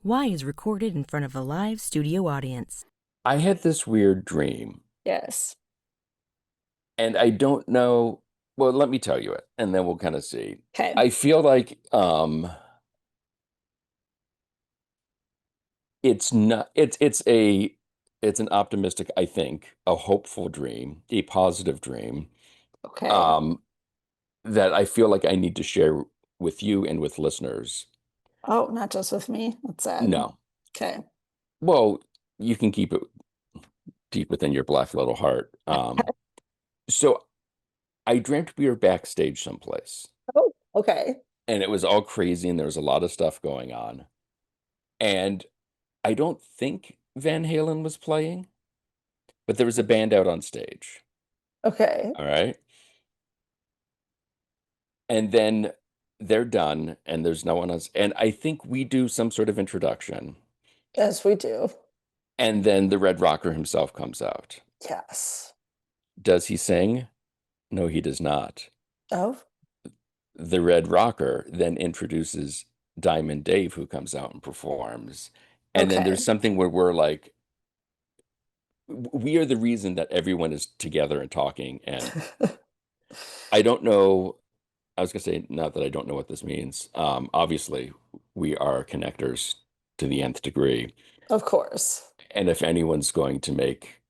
Why is recorded in front of a live studio audience. I had this weird dream, Yes. and I don't know. Well, let me tell you it, and then we'll kind of see. Okay. I feel like it's not it's an optimistic, I think, a hopeful dream, a positive dream, Okay. um, that I feel like I need to share with you and with listeners. Oh, not just with me. That's sad. No. Okay. Well, you can keep it deep within your black little heart. So I dreamt we were backstage someplace. Oh, okay. And it was all crazy and there was a lot of stuff going on. And I don't think Van Halen was playing, but there was a band out on stage. Okay. All right. And then they're done and there's no one else. And I think we do some sort of introduction. Yes, we do. And then the Red Rocker himself comes out. Yes. Does he sing? No, he does not. Oh, The Red Rocker then introduces Diamond Dave, who comes out and performs. And then okay. there's something where we're like, we are the reason that everyone is together and talking. And I don't know. I was gonna say, not that I don't know what this means. Obviously, we are connectors to the nth degree. Of course. And if anyone's going to make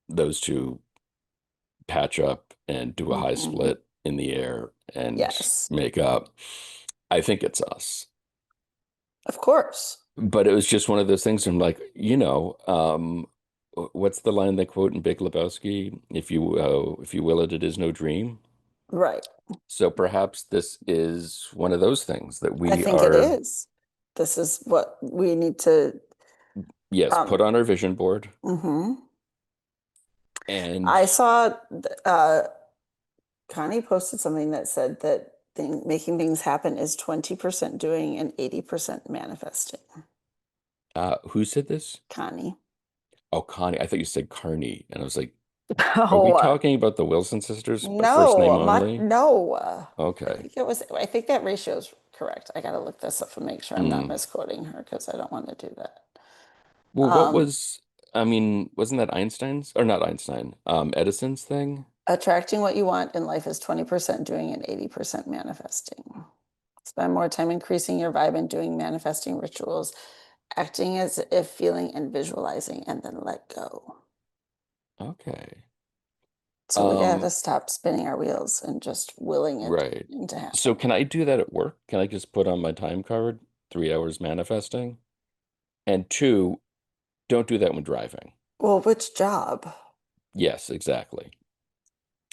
those two patch up and do a high Mhm. split in the air and Yes. make up, I think it's us. Of course. But it was just one of those things. I'm like, what's the line they quote in Big Lebowski? If you will it, it is no dream. Right. So perhaps this is one of those things that I we think it are, is. This is what we need to yes, um put on our vision board. mhm. And I saw Connie posted something that said that making things happen is 20% doing and 80% manifesting. who said this? Connie. Oh, Connie. I thought you said Carney. And I was like, are we Oh, talking about the Wilson sisters, but first name no, only? no. Okay. I think that ratio is correct. I gotta look this up and make sure I'm not Hmm. misquoting her because I don't want to do that. Well, Um, I mean, wasn't that Einstein's or not Einstein, Edison's thing? Attracting what you want in life is 20% doing and 80% manifesting. Spend more time increasing your vibe and doing manifesting rituals, acting as if feeling and visualizing, and then let go. Okay. So we gotta Um, stop spinning our wheels and just willing it right. to So happen. can I do that at work? Can I just put on my time card, 3 hours manifesting? And two, don't do that when driving. Well, which job? Yes, exactly.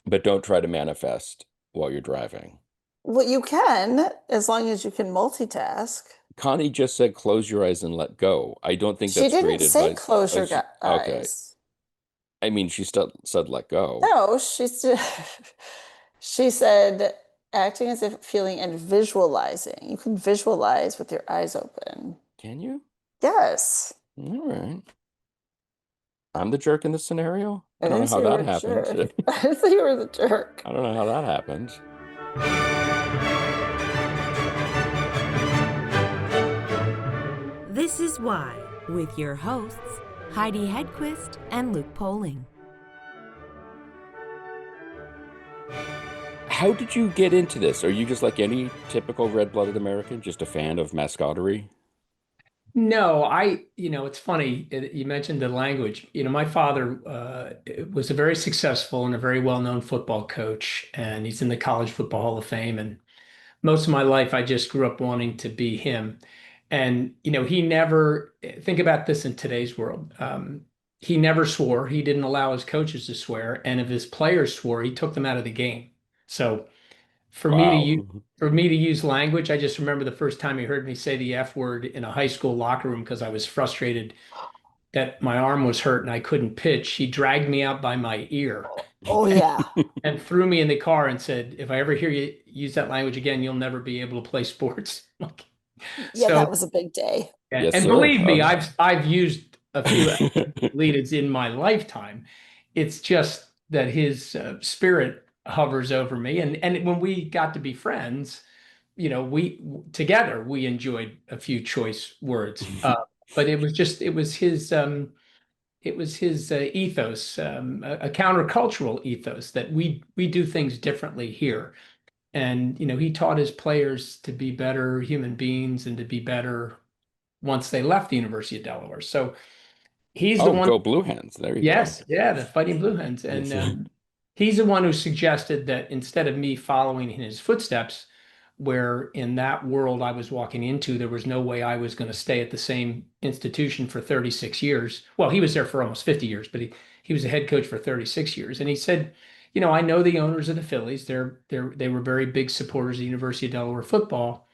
But don't try to manifest while you're driving. Well, you can, as long as you can multitask. Connie just said close your eyes and let go. I don't think She that's didn't great say advice. close Oh, your okay. eyes. I mean, she still said let go. No, she said acting as if feeling and visualizing. You can visualize with your eyes open. Can you? Yes. All right. I'm the jerk in this scenario? I I don't know didn't how say you were that a happened. jerk. I didn't say you were the jerk. I don't know how that happened. This is Why, with your hosts, Heidi Hedquist and Luke Poling. How did you get into this? Are you just like any typical red-blooded American, just a fan of mascottery? No, it's funny. You mentioned the language. My father was a very successful and a very well-known football coach, and he's in the College Football Hall of Fame. And most of my life, I just grew up wanting to be him. And, he never, think about this in today's world. He never swore. He didn't allow his coaches to swear. And if his players swore, he took them out of the game. So, for me to use Wow. for me to use language, I just remember the first time he heard me say the F word in a high school locker room because I was frustrated that my arm was hurt and I couldn't pitch. He dragged me out by my ear Oh, yeah. and threw me in the car and said, "If I ever hear you use that language again, you'll never be able to play sports." Yeah, that So, was a big day. yeah, Yes, and sir. believe me, I've used a few Oh. lead-ins in my lifetime. It's just that his spirit hovers over me, and when we got to be friends, we together we enjoyed a few choice words, but it was his ethos, a countercultural ethos that we do things differently here. And he taught his players to be better human beings and to be better once they left the University of Delaware. So he's the Oh, one. go Blue Hens. There you go. Yes, yeah, the Fighting Blue Hens. And Yes. he's the one who suggested that instead of me following in his footsteps, where in that world I was walking into, there was no way I was going to stay at the same institution for 36 years. Well, he was there for almost 50 years, but he was a head coach for 36 years. And he said, I know the owners of the Phillies. They were very big supporters of the University of Delaware football.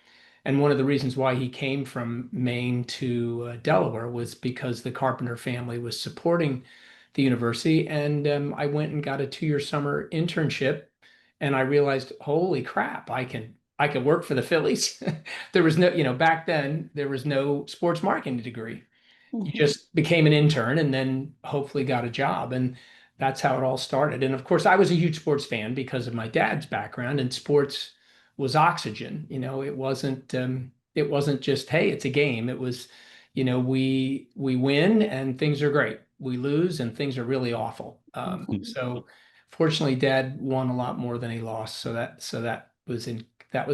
And one of the reasons why he came from Maine to Delaware was because the Carpenter family was supporting the university. And I went and got a 2-year summer internship, and I realized, holy crap, I could work for the Phillies. There was no, back then there was no sports marketing degree. You just became an intern and then hopefully got a job. And that's how it all started. And of course, I was a huge sports fan because of my dad's background, and sports was oxygen. It wasn't just, hey, it's a game. It was, we win and things are great. We lose and things are really awful. So fortunately, Dad won a lot more than he lost. That was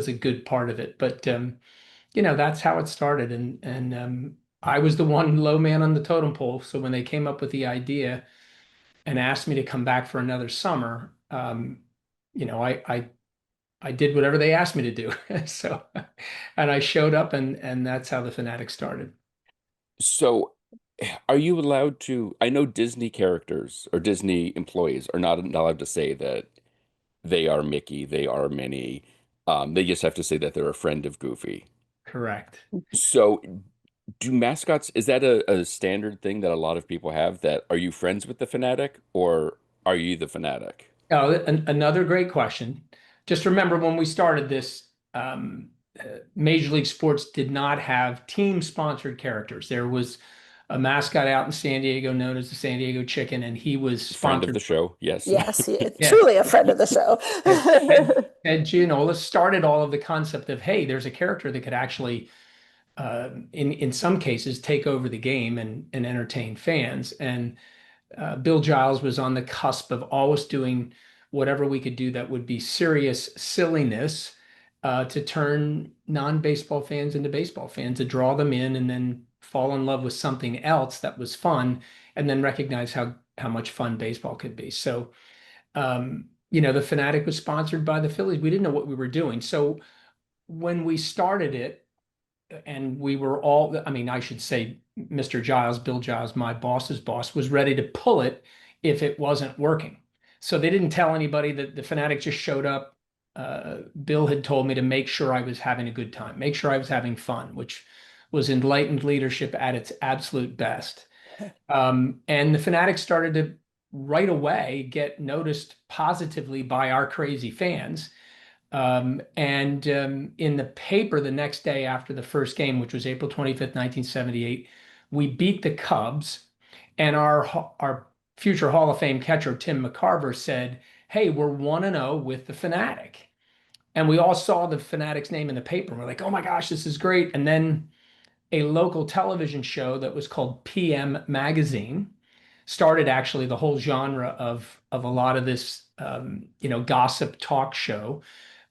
a good part of it. But that's how it started. And I was the one low man on the totem pole. So when they came up with the idea and asked me to come back for another summer, I did whatever they asked me to do. So, and I showed up, and that's how the Fanatic started. So, are you allowed to? I know Disney characters or Disney employees are not allowed to say that they are Mickey, they are Minnie. They just have to say that they're a friend of Goofy. Correct. So, do mascots, is that a standard thing that a lot of people have? That are you friends with the Fanatic or are you the Fanatic? Oh, another great question. Just remember when we started this, Major League Sports did not have team-sponsored characters. There was a mascot out in San Diego known as the San Diego Chicken, and he was Friend of sponsored. the show, yes. Yes, Yeah. truly a friend of the show. And Gianola started all of the concept of, hey, there's a character that could actually, in some cases, take over the game and entertain fans. And Bill Giles was on the cusp of always doing whatever we could do that would be serious silliness, to turn non-baseball fans into baseball fans, to draw them in and then fall in love with something else that was fun, and then recognize how much fun baseball could be. So, the Fanatic was sponsored by the Phillies. We didn't know what we were doing. So when we started it, and we were all, I mean, I should say, Mr. Giles, Bill Giles, my boss's boss, was ready to pull it if it wasn't working. So they didn't tell anybody. That the Fanatic just showed up. Bill had told me to make sure I was having a good time, make sure I was having fun, which was enlightened leadership at its absolute best. And the Fanatic started to right away get noticed positively by our crazy fans. And in the paper the next day after the first game, which was April 25th, 1978, we beat the Cubs, and our future Hall of Fame catcher, Tim McCarver, said, hey, we're 1-0 with the Fanatic. And we all saw the Fanatic's name in the paper. And we're like, oh my gosh, this is great. And then a local television show that was called PM Magazine started actually the whole genre of a lot of this, gossip talk show.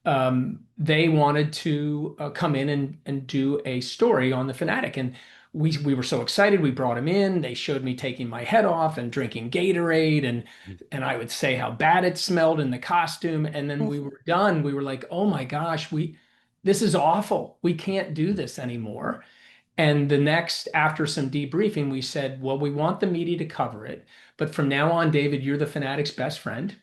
They wanted to come in and do a story on the Fanatic. And we were so excited. We brought him in. They showed me taking my head off and drinking Gatorade, and I would say how bad it smelled in the costume. And then we were done. We were like, oh my gosh, this is awful. We can't do this anymore. And the next, after some debriefing, we said, well, we want the media to cover it, but from now on, David, you're the Fanatic's best friend.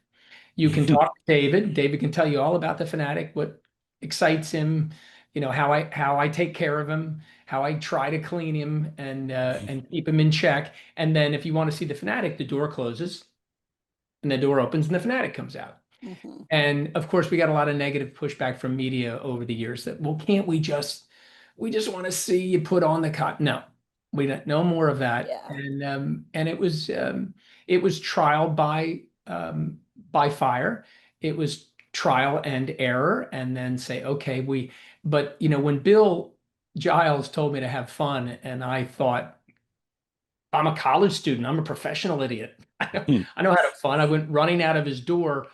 You can talk to David. David can tell you all about the Fanatic, what excites him, how I take care of him, how I try to clean him and keep him in check. And then if you want to see the Fanatic, the door closes and the door opens and the Fanatic comes out. And of course, we got a lot of negative pushback from media over the years that, well, can't we just want to see you put on the cut? No, we don't, no more of that. Yeah. And it was trial by fire. It was trial and error, and then say, okay, But when Bill Giles told me to have fun, and I thought, I'm a college student, I'm a professional idiot. I know how to have fun. I went running out of his door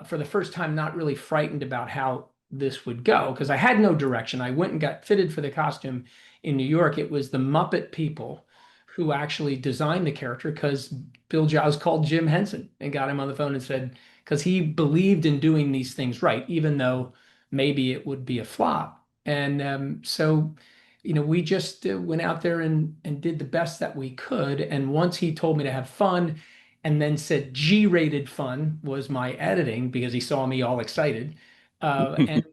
for the first time, not really frightened about how this would go because I had no direction. I went and got fitted for the costume in New York. It was the Muppet people who actually designed the character because Bill Giles called Jim Henson and got him on the phone and said, because he believed in doing these things right, even though maybe it would be a flop. And so, we just went out there and did the best that we could. And once he told me to have fun, and then said G-rated fun was my editing because he saw me all excited. And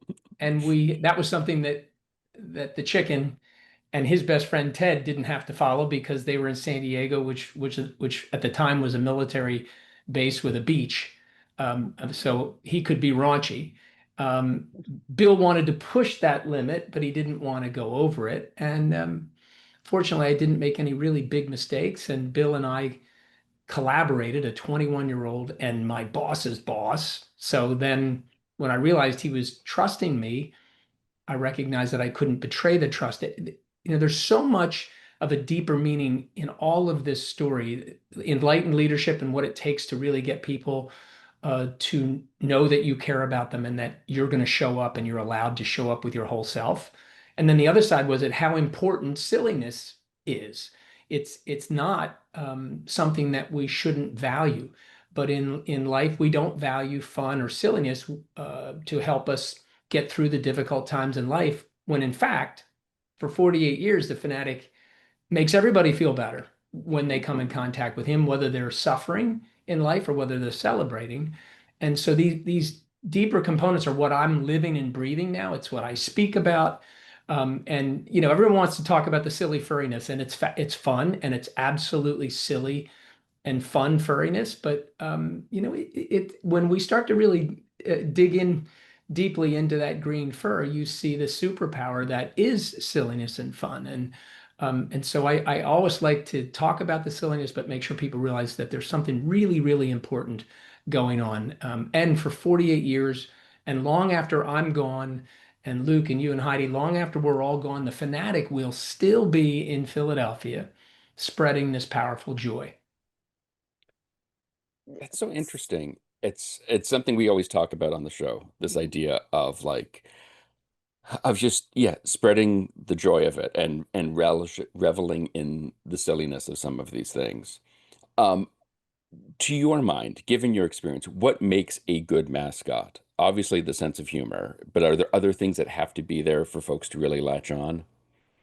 that was something that the chicken and his best friend Ted didn't have to follow because they were in San Diego, which at the time was a military base with a beach. So he could be raunchy. Um, Bill wanted to push that limit, but he didn't want to go over it. And fortunately, I didn't make any really big mistakes. And Bill and I collaborated, a 21-year-old and my boss's boss. So then when I realized he was trusting me, I recognized that I couldn't betray the trust. There's so much of a deeper meaning in all of this story, enlightened leadership and what it takes to really get people to know that you care about them and that you're going to show up and you're allowed to show up with your whole self. And then the other side was it how important silliness is. It's not something that we shouldn't value, but in life we don't value fun or silliness to help us get through the difficult times in life. When in fact, for 48 years, the Fanatic makes everybody feel better when they come in contact with him, whether they're suffering in life or whether they're celebrating. And so these deeper components are what I'm living and breathing now. It's what I speak about. And everyone wants to talk about the silly furriness, and it's fun and it's absolutely silly and fun furriness. But when we start to really dig in deeply into that green fur, you see the superpower that is silliness and fun. And so I always like to talk about the silliness, but make sure people realize that there's something really, really important going on. And for 48 years, and long after I'm gone, and Luke and you and Heidi, long after we're all gone, the Fanatic will still be in Philadelphia, spreading this powerful joy. That's so interesting. It's something we always talk about on the show, this idea of just spreading the joy of it and reveling in the silliness of some of these things. Um, to your mind, given your experience, what makes a good mascot? Obviously, the sense of humor, but are there other things that have to be there for folks to really latch on?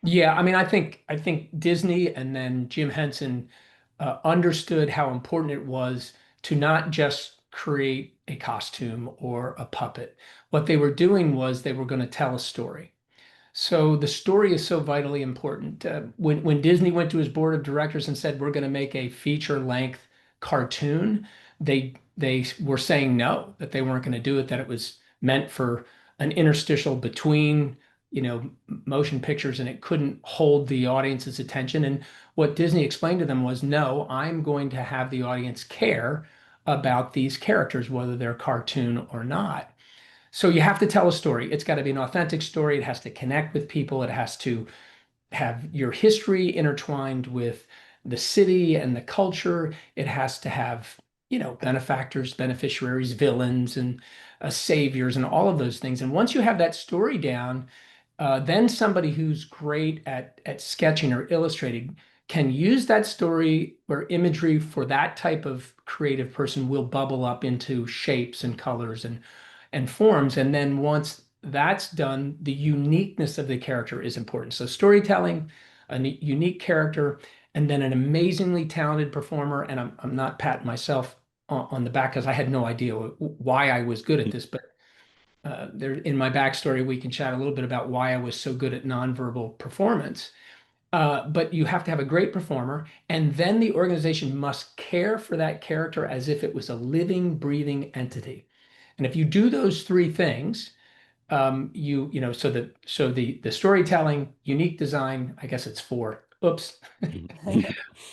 Yeah, I mean, I think Disney and then Jim Henson understood how important it was to not just create a costume or a puppet. What they were doing was they were going to tell a story. So the story is so vitally important. When Disney went to his board of directors and said we're going to make a feature-length cartoon, they were saying no, that they weren't going to do it, that it was meant for an interstitial between, motion pictures, and it couldn't hold the audience's attention. And what Disney explained to them was, no, I'm going to have the audience care about these characters, whether they're cartoon or not. So you have to tell a story. It's got to be an authentic story. It has to connect with people. It has to have your history intertwined with the city and the culture. It has to have, benefactors, beneficiaries, villains, and saviors, and all of those things. And once you have that story down, then somebody who's great at sketching or illustrating can use that story or imagery for that type of creative person will bubble up into shapes and colors and forms. And then once that's done, the uniqueness of the character is important. So storytelling, a unique character, and then an amazingly talented performer. And I'm not patting myself on the back because I had no idea why I was good at this, but there in my backstory, we can chat a little bit about why I was so good at nonverbal performance. But you have to have a great performer, and then the organization must care for that character as if it was a living, breathing entity. And if you do those three things, so the storytelling, unique design, I guess it's four. Oops,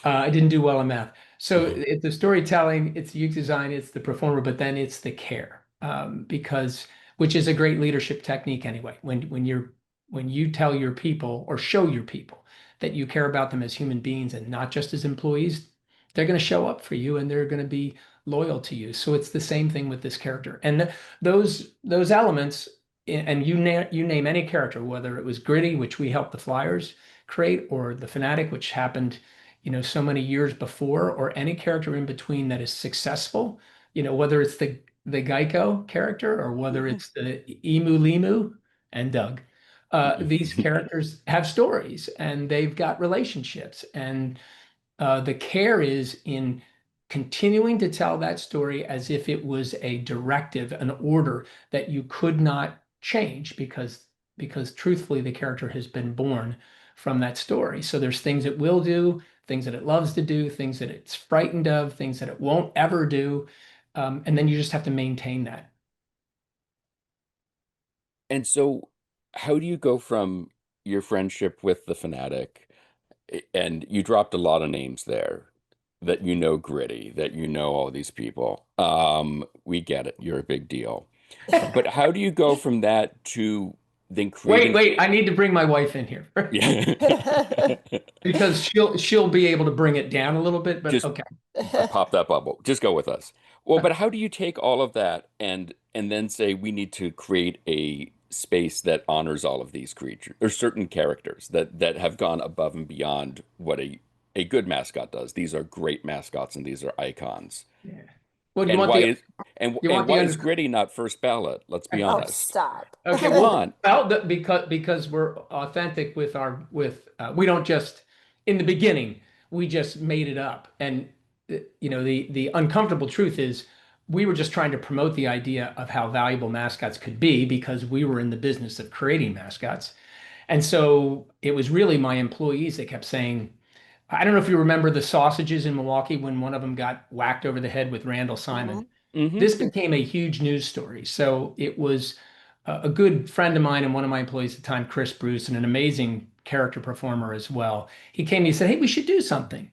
I didn't do well in math. So it's the storytelling, it's the unique design, it's the performer, but then it's the care, because which is a great leadership technique anyway. When you tell your people or show your people that you care about them as human beings and not just as employees, they're going to show up for you and they're going to be loyal to you. So it's the same thing with this character. And those elements, and you name any character, whether it was Gritty, which we helped the Flyers create, or the Fanatic, which happened, so many years before, or any character in between that is successful, whether it's the Geico character or whether it's the Emu Limu and Doug. These characters have stories and they've got relationships, and the care is in continuing to tell that story as if it was a directive, an order that you could not change because truthfully the character has been born from that story. So there's things it will do, things that it loves to do, things that it's frightened of, things that it won't ever do. And then you just have to maintain that. And so how do you go from your friendship with the Fanatic, and you dropped a lot of names there, that Gritty, that all these people. We get it. You're a big deal. But how do you go from that to then creating? Wait, I need to bring my wife in here Yeah. because she'll be able to bring it down a little bit, but Just okay. pop that bubble. Just go with us. Well, but how do you take all of that and then say we need to create a space that honors all of these creatures or certain characters that have gone above and beyond what a good mascot does. These are great mascots and these are icons. Yeah. Well, And why is Gritty not first ballot? Let's be Oh, honest. stop. Okay, Come on. well, because we're authentic with we don't just in the beginning we just made it up, and the uncomfortable truth is we were just trying to promote the idea of how valuable mascots could be because we were in the business of creating mascots, and so it was really my employees that kept saying, I don't know if you remember the sausages in Milwaukee when one of them got whacked over the head with Randall Simon. Mhm. This became a huge news story. So it was a good friend of mine and one of my employees at the time, Chris Bruce, and an amazing character performer as well. He came and he said, "Hey, we should do something."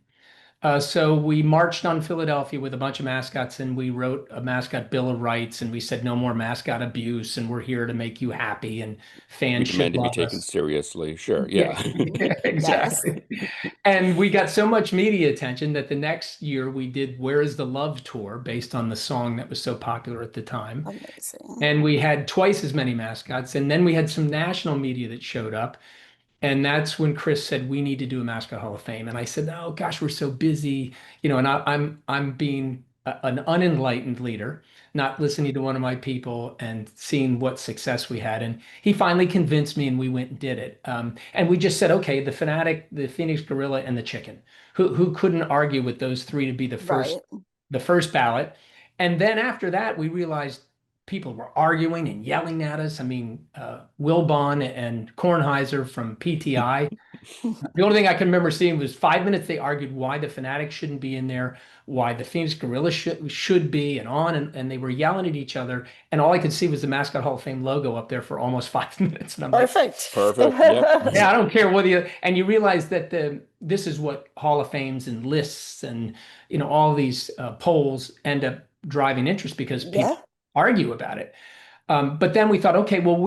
So we marched on Philadelphia with a bunch of mascots and we wrote a mascot bill of rights and we said no more mascot abuse and we're here to make you happy and We fans should demand to be love taken us. seriously. Sure. Yeah, Yeah. exactly. And we got so much media attention that the next year we did Where is the Love Tour based on the song that was so popular at the time. Amazing. And we had twice as many mascots. And then we had some national media that showed up. And that's when Chris said, we need to do a Mascot Hall of Fame. And I said, oh gosh, we're so busy, and I'm being an unenlightened leader, not listening to one of my people and seeing what success we had. And he finally convinced me and we went and did it. And we just said, okay, the Fanatic, the Phoenix Gorilla, and the Chicken, who couldn't argue with those three to be Right. the first ballot. And then after that, we realized people were arguing and yelling at us. I mean, Wilbon and Kornheiser from PTI. The only thing I can remember seeing was 5 minutes they argued why the Fanatic shouldn't be in there, why the Phoenix Gorilla should be, and they were yelling at each other. And all I could see was the Mascot Hall of Fame logo up there for almost 5 minutes. And I'm like, Perfect. Perfect. Yep. yeah, I don't care whether and you realize that this is what Hall of Fames and lists and all these polls end up driving interest because people Yeah. argue about it. But then we thought, okay, well,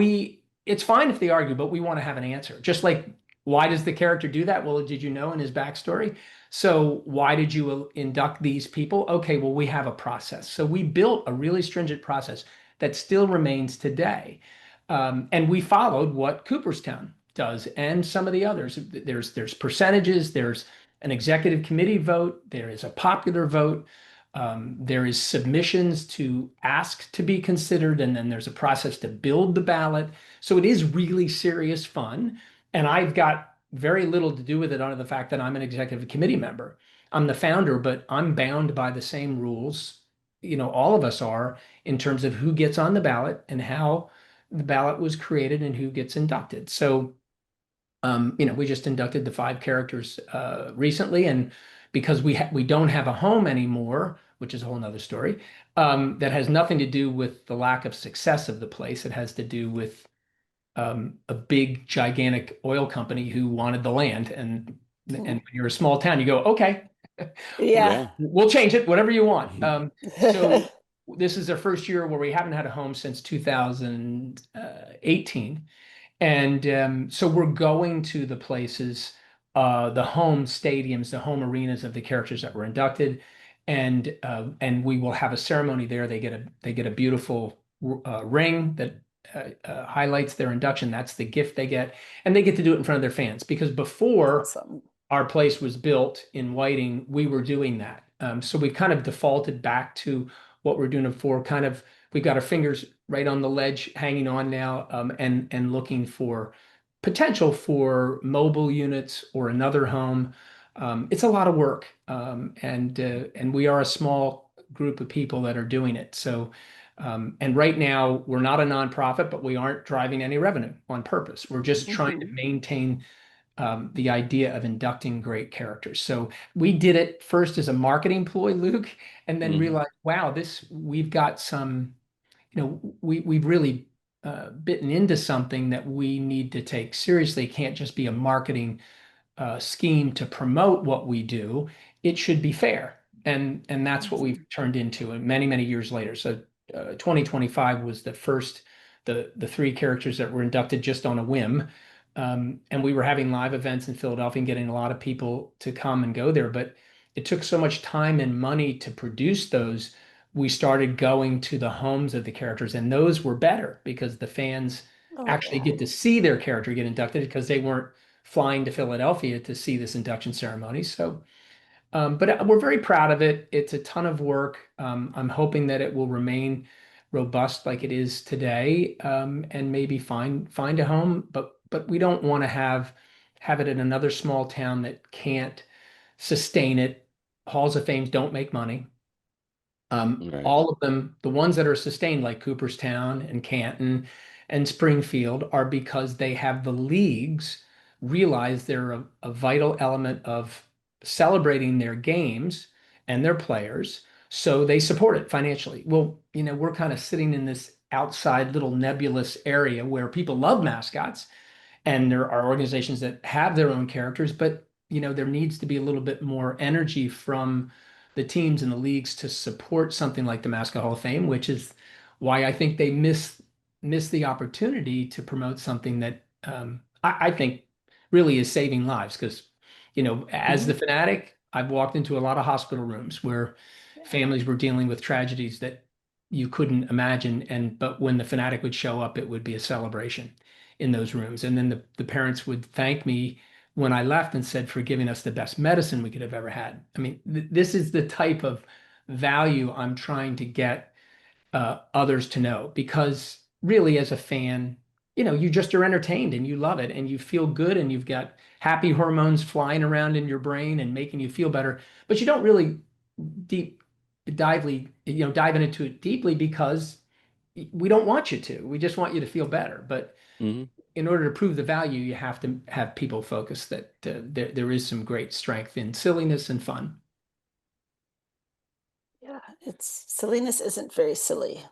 it's fine if they argue, but we want to have an answer. Just like, why does the character do that? Well, did you know in his backstory? So why did you induct these people? Okay, well, we have a process. So we built a really stringent process that still remains today. And we followed what Cooperstown does and some of the others. There's percentages, there's an executive committee vote, there is a popular vote. There is submissions to ask to be considered, and then there's a process to build the ballot. So it is really serious fun. And I've got very little to do with it other than the fact that I'm an executive committee member. I'm the founder, but I'm bound by the same rules, all of us are, in terms of who gets on the ballot and how the ballot was created and who gets inducted. So, we just inducted the 5 characters recently, and because we don't have a home anymore, which is a whole nother story, that has nothing to do with the lack of success of the place. It has to do with a big, gigantic oil company who wanted the land. And when you're a small town, you go, okay, Yeah. we'll change it, whatever you want. So this is the first year where we haven't had a home since 2018. And so we're going to the places, the home stadiums, the home arenas of the characters that were inducted, and we will have a ceremony there. They get a beautiful ring that highlights their induction. That's the gift they get, and they get to do it in front of their fans because before Awesome. our place was built in Whiting, we were doing that. So we kind of defaulted back to what we're doing before. Kind of, we've got our fingers right on the ledge, hanging on now, and looking for potential for mobile units or another home. It's a lot of work, and we are a small group of people that are doing it. So, and right now we're not a nonprofit, but we aren't driving any revenue on purpose. We're just trying to maintain the idea of inducting great characters. So we did it first as a marketing ploy, Luke, and then realized, wow, we've got some, we've really bitten into something that we need to take seriously. It can't just be a marketing scheme to promote what we do. It should be fair. And that's what we've turned into many, many years later. So 2025 was the first, the three characters that were inducted just on a whim. And we were having live events in Philadelphia and getting a lot of people to come and go there. But it took so much time and money to produce those. We started going to the homes of the characters, and those were better because the fans actually get to see their character get inducted because they weren't flying to Philadelphia to see this induction ceremony. So, but we're very proud of it. It's a ton of work. I'm hoping that it will remain robust like it is today, and maybe find a home. But we don't want to have it in another small town that can't sustain it. Halls of Fames don't make money. Right. All of them, the ones that are sustained, like Cooperstown and Canton and Springfield, are because they have the leagues realize they're a vital element of celebrating their games and their players. So they support it financially. Well, we're kind of sitting in this outside little nebulous area where people love mascots, and there are organizations that have their own characters, but there needs to be a little bit more energy from the teams and the leagues to support something like the Mascot Hall of Fame, which is why I think they miss the opportunity to promote something that I think really is saving lives. Because as the fanatic, I've walked into a lot of hospital rooms where families were dealing with tragedies that you couldn't imagine, but when the fanatic would show up, it would be a celebration in those rooms. And then the parents would thank me when I left and said for giving us the best medicine we could have ever had. I mean, this is the type of value I'm trying to get others to know, because really as a fan, you just are entertained and you love it and you feel good and you've got happy hormones flying around in your brain and making you feel better, but you don't really dive into it deeply because we don't want you to. We just want you to feel better. But in order to prove the value, you have to have people focus that there is some great strength in silliness and fun. Yeah, silliness isn't very silly.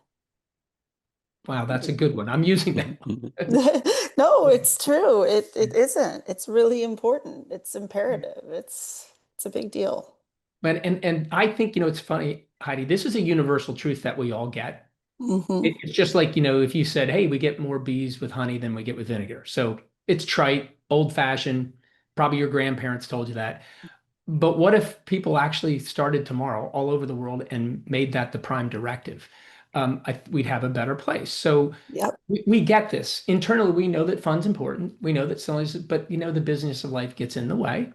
Wow, that's a good one. I'm using that. No, it's true. It isn't. It's really important. It's imperative. It's a big deal. And I think, it's funny, Heidi, this is a universal truth that we all get. It's just like, if you said, hey, we get more bees with honey than we get with vinegar. So it's trite, old fashioned, probably your grandparents told you that. But what if people actually started tomorrow all over the world and made that the prime directive? We'd have a better place. So we get this. Internally, we know that fun's important. We know that silliness, but the business of life gets in the way.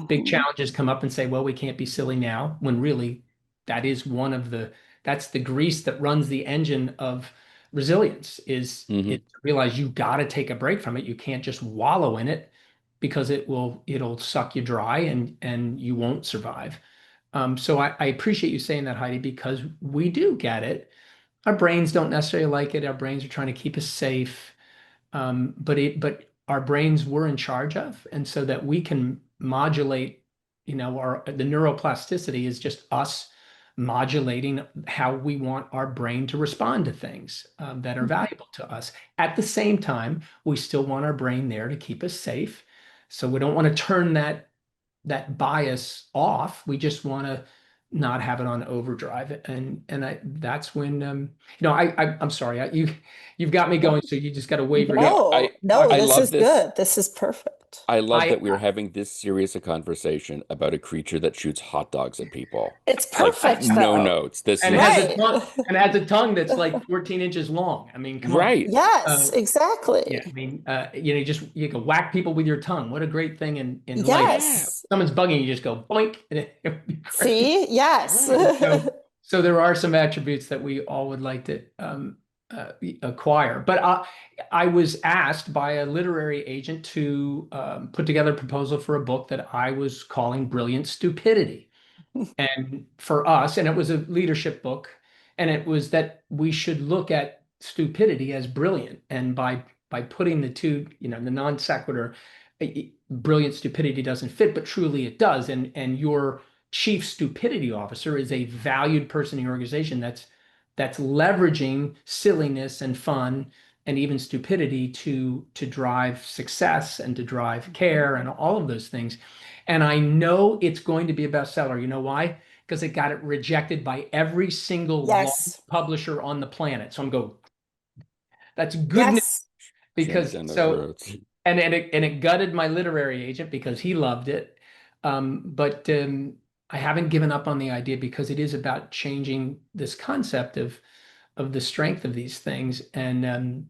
Big challenges come up and say, well, we can't be silly now, when really that is that's the grease that runs the engine of resilience, is to realize you got to take a break from it. You can't just wallow in it because it'll suck you dry and you won't survive. So I appreciate you saying that, Heidi, because we do get it. Our brains don't necessarily like it. Our brains are trying to keep us safe. But our brains we're in charge of, and so that we can modulate, the neuroplasticity is just us modulating how we want our brain to respond to things that are valuable to us. At the same time, we still want our brain there to keep us safe. So we don't want to turn that bias off. We just want to not have it on overdrive. That's when I'm sorry, you've got me going, so you just got to waver. No, No, I this love is this. good. This is perfect. I love I that we're having this serious a conversation about a creature that shoots hot dogs at people. It's Like, perfect, no though. notes. This and is has a Right. tongue and has a tongue that's like 14 inches long. I mean, come on. right. Yes, exactly. Yeah, I mean, you can whack people with your tongue. What a great thing in life. Yes. Someone's bugging you, just go boink, and it would be great. See? Yes. So there are some attributes that we all would like to acquire. But I was asked by a literary agent to put together a proposal for a book that I was calling Brilliant Stupidity. And for us, and it was a leadership book, and it was that we should look at stupidity as brilliant. And by putting the two, the non sequitur, brilliant stupidity doesn't fit, but truly it does. And your chief stupidity officer is a valued person in your organization that's leveraging silliness and fun and even stupidity to drive success and to drive care and all of those things. And I know it's going to be a bestseller. You know why? Because it got it rejected by every single Yes. publisher on the planet. So I'm going, that's good news, Yes. because and it gutted my literary agent because he loved it. But I haven't given up on the idea, because it is about changing this concept of the strength of these things. And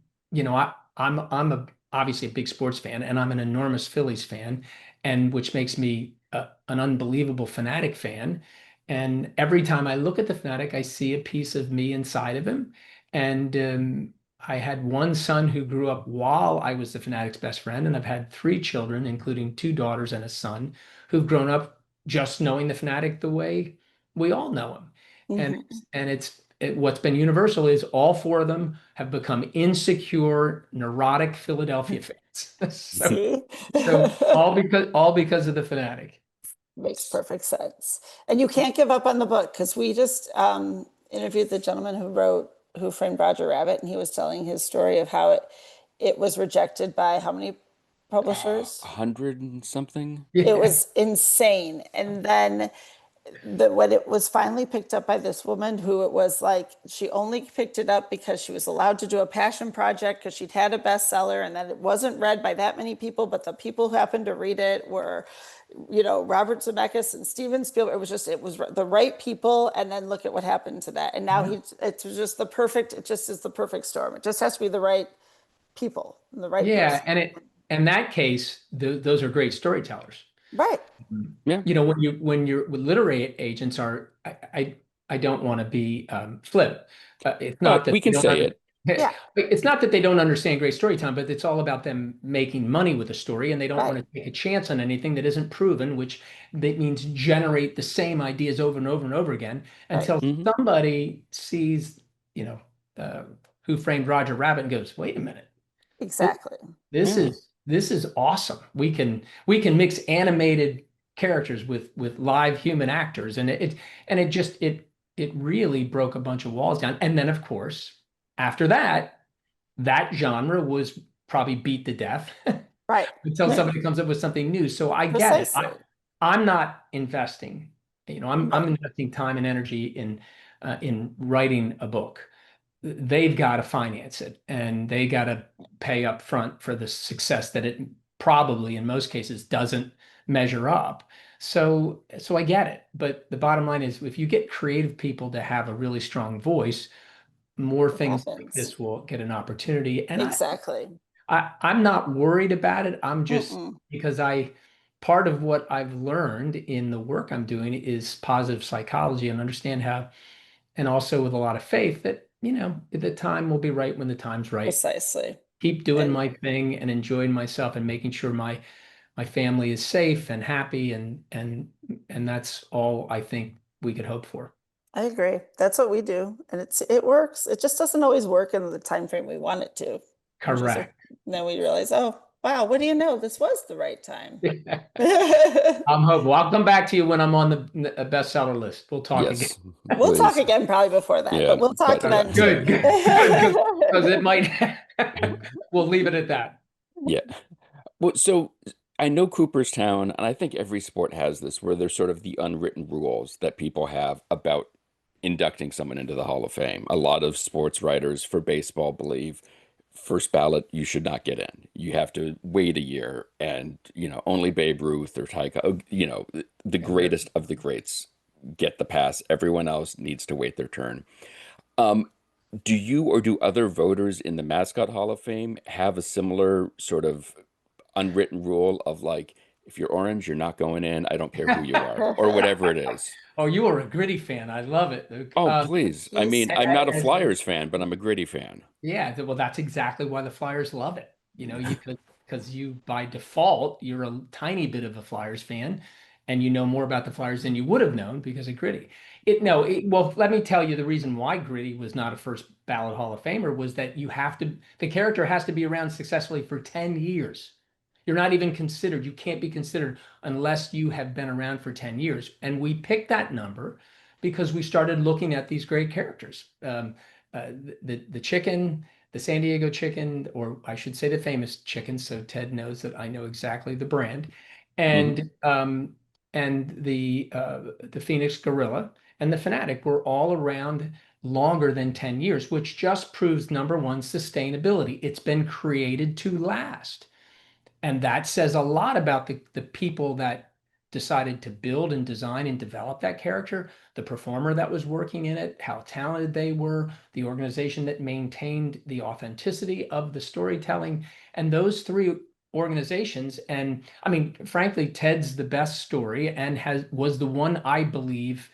I'm obviously a big sports fan, and I'm an enormous Phillies fan, and which makes me an unbelievable Phanatic fan. And every time I look at the Phanatic, I see a piece of me inside of him. And I had one son who grew up while I was the Phanatic's best friend, and I've had 3 children, including 2 daughters and a son, who've grown up just knowing the Phanatic the way we all know him. And what's been universal is all 4 of them have become insecure, neurotic Philadelphia fans. See? So all because of the Phanatic. Makes perfect sense. And you can't give up on the book, because we just interviewed the gentleman who wrote Who Framed Roger Rabbit, and he was telling his story of how it was rejected by how many publishers? 100 and something. It was insane. And then when it was finally picked up by this woman, who it was like, she only picked it up because she was allowed to do a passion project, because she'd had a bestseller, and then it wasn't read by that many people, but the people who happened to read it were, Robert Zemeckis and Steven Spielberg. It was the right people. And then look at what happened to that. And now it just is the perfect storm. It just has to be the right people and the right person. And in that case, those are great storytellers. Right. Yeah. When you're with literary agents I don't want to be flip. It's not that we can say it. Yeah. It's not that they don't understand great storytelling, but it's all about them making money with a story, and they don't want to take a chance on anything that isn't proven, which that means generate the same ideas over and over and over again until somebody sees, Who Framed Roger Rabbit and goes, wait a minute. Exactly. This is awesome. We can mix animated characters with live human actors, and it really broke a bunch of walls down. And then, of course, after that genre was probably beat to death, right? Until somebody comes up with something new. So I get it. I'm not investing. I'm investing time and energy in writing a book. They've got to finance it, and they got to pay up front for the success that it probably in most cases doesn't measure up. So I get it. But the bottom line is, if you get creative people to have a really strong voice, more things like this will get an opportunity. And exactly. I'm not worried about it. I'm just because part of what I've learned in the work I'm doing is positive psychology, and understand how, and also with a lot of faith that, the time will be right when the time's right. Precisely. Keep doing my thing and enjoying myself, and making sure my family is safe and happy, and that's all I think we could hope for. I agree. That's what we do, and it works. It just doesn't always work in the time frame we want it to. Correct. And then we realize, oh wow, what do you know? This was the right time. I'm hopeful. I'll come back to you when I'm on the bestseller list. We'll talk again. We'll talk again probably before that, but we'll talk then. Good. Because it might. We'll leave it at that. Yeah. Well, so I know Cooperstown, and I think every sport has this, where there's sort of the unwritten rules that people have about inducting someone into the Hall of Fame. A lot of sports writers for baseball believe first ballot, you should not get in. You have to wait a year, and only Babe Ruth or the Yeah. greatest of the greats get the pass. Everyone else needs to wait their turn. Um, do you or do other voters in the Mascot Hall of Fame have a similar sort of unwritten rule of like, if you're orange, you're not going in. I don't care who you are, or whatever it is. Oh, you are a Gritty fan. I love it, Luke. Oh, please. I He's mean, I'm not a As Flyers fan, but I'm a Gritty fan. Yeah, well, that's exactly why the Flyers love it. You could because you by default you're a tiny bit of a Flyers fan, and you know more about the Flyers than you would have known because of Gritty. Well, let me tell you the reason why Gritty was not a first ballot Hall of Famer was that the character has to be around successfully for 10 years. You're not even considered, you can't be considered unless you have been around for 10 years. And we picked that number because we started looking at these great characters. The chicken, the San Diego chicken, or I should say the famous chicken, so Ted knows that I know exactly the brand, Hmm. and the Phoenix gorilla and the Fanatic were all around longer than 10 years, which just proves number one, sustainability. It's been created to last. And that says a lot about the people that decided to build and design and develop that character, the performer that was working in it, how talented they were, the organization that maintained the authenticity of the storytelling. And those three organizations, and I mean, frankly, Ted's the best story and was the one I believe,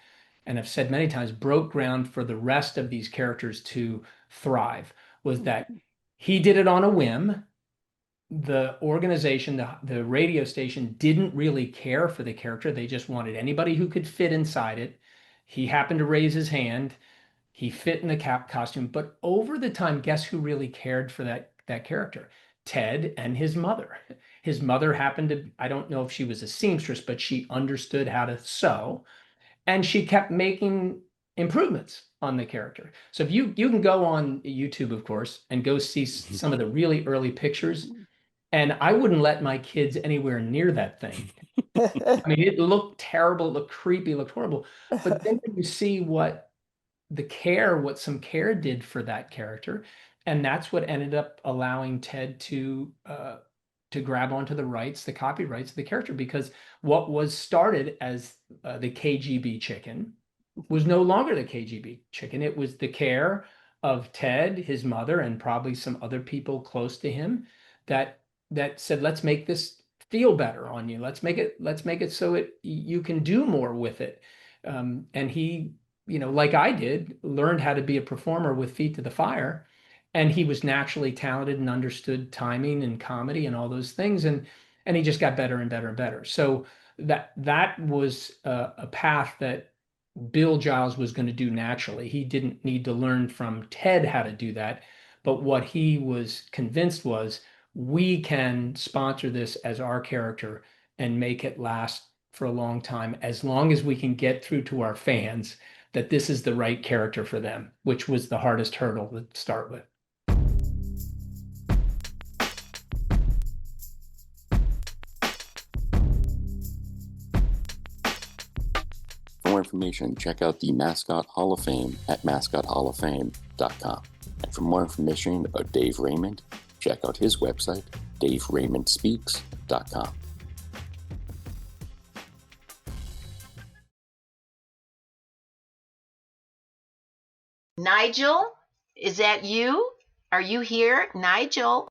and I've said many times, broke ground for the rest of these characters to thrive, was that he did it on a whim. The organization, the radio station didn't really care for the character. They just wanted anybody who could fit inside it. He happened to raise his hand. He fit in the costume. But over the time, guess who really cared for that character? Ted and his mother. His mother happened to, I don't know if she was a seamstress, but she understood how to sew. And she kept making improvements on the character. So if you can go on YouTube, of course, and go see some of the really early pictures, and I wouldn't let my kids anywhere near that thing. I mean, it looked terrible, it looked creepy, it looked horrible. But then when you see what some care did for that character, and that's what ended up allowing Ted to grab onto the rights, the copyrights of the character, because what was started as the KGB chicken was no longer the KGB chicken. It was the care of Ted, his mother, and probably some other people close to him that said, let's make this feel better on you. Let's make it so you can do more with it. And he, like I did, learned how to be a performer with feet to the fire. And he was naturally talented and understood timing and comedy and all those things. And he just got better and better and better. So that was a path that Bill Giles was going to do naturally. He didn't need to learn from Ted how to do that. But what he was convinced was we can sponsor this as our character and make it last for a long time, as long as we can get through to our fans that this is the right character for them, which was the hardest hurdle to start with. For more information, check out the Mascot Hall of Fame at mascothalloffame.com. And for more information about Dave Raymond, check out his website, daveraymondspeaks.com. Nigel, is that you? Are you here, Nigel?